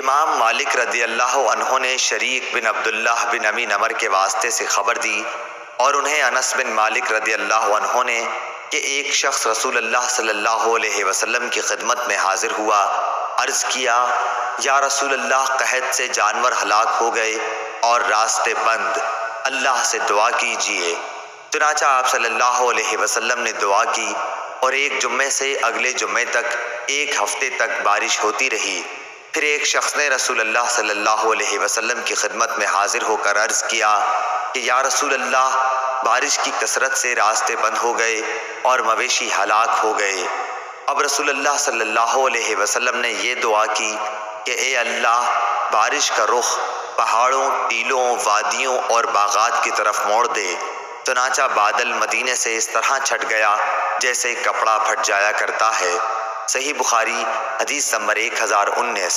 इमाम मालिक रदियल्लाहु अन्हु ने शरीक बिन अब्दुल्लाह बिन अमी नमर के वास्ते से खबर दी और उन्हें अनस बिन मालिक रदियल्लाहु अन्हु ने कि एक शख्स रसूलुल्लाह सल्लल्लाहु अलैहि वसल्लम की खिदमत में हाजिर हुआ। अर्ज़ किया, या रसूलल्लाह, कहत से जानवर हलाक हो गए और रास्ते बंद, अल्लाह से दुआ कीजिए। चुनाचा आप सल्लल्लाहु अलैहि वसल्लम ने दुआ की और एक जुम्मे से अगले जुम्मे तक एक हफ्ते तक बारिश होती रही। फिर एक शख्स ने रसूलुल्लाह सल्लल्लाहु अलैहि वसल्लम की खिदमत में हाजिर होकर अर्ज़ किया कि या रसूलल्लाह, बारिश की कसरत से रास्ते बंद हो गए और मवेशी हलाक हो गए। अब रसूलुल्लाह सल्लल्लाहु अलैहि वसल्लम ने ये दुआ की कि ए अल्लाह, बारिश का रुख पहाड़ों, टीलों, वादियों और बागात की तरफ मोड़ दे। चुनाचा बादल मदीने से इस तरह छट गया जैसे कपड़ा फट जाया करता है। सही बुखारी हदीस नंबर 1019।